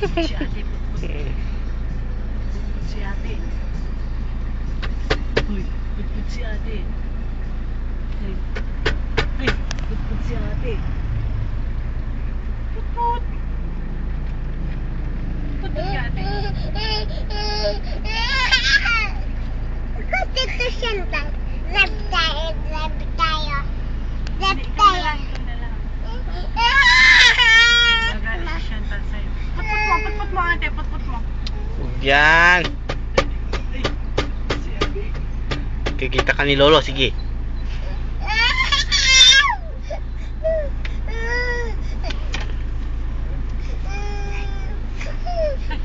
Si ate, putput. Putput si ate. Uy, putput si ate. Ay, putput si ate. Putput. Putput si ate. Gusto ko siyang lab tayo. Hindi, ikaw na lang. Magalit si Chantal sa'yo. Putput mo ate, putput mo. Huwag yan. Ay, si ate. Kikita ka ni Lolo, sige.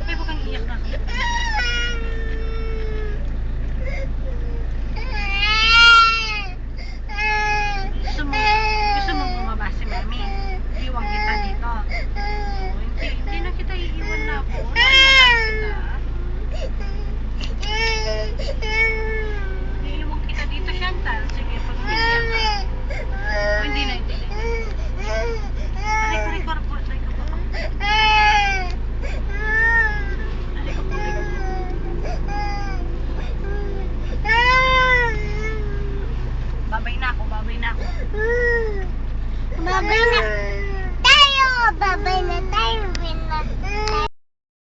Ay, huwag kang iyak na. Gusto mo bumaba si Mami? Iwan kita dito. Oh, hindi na kita iiwan na po. Iiwan kita dito, Chantal. Sige, pag umiiyak ka. Oh, hindi na. Aray ko po. Babay na ako. Babay na tayo.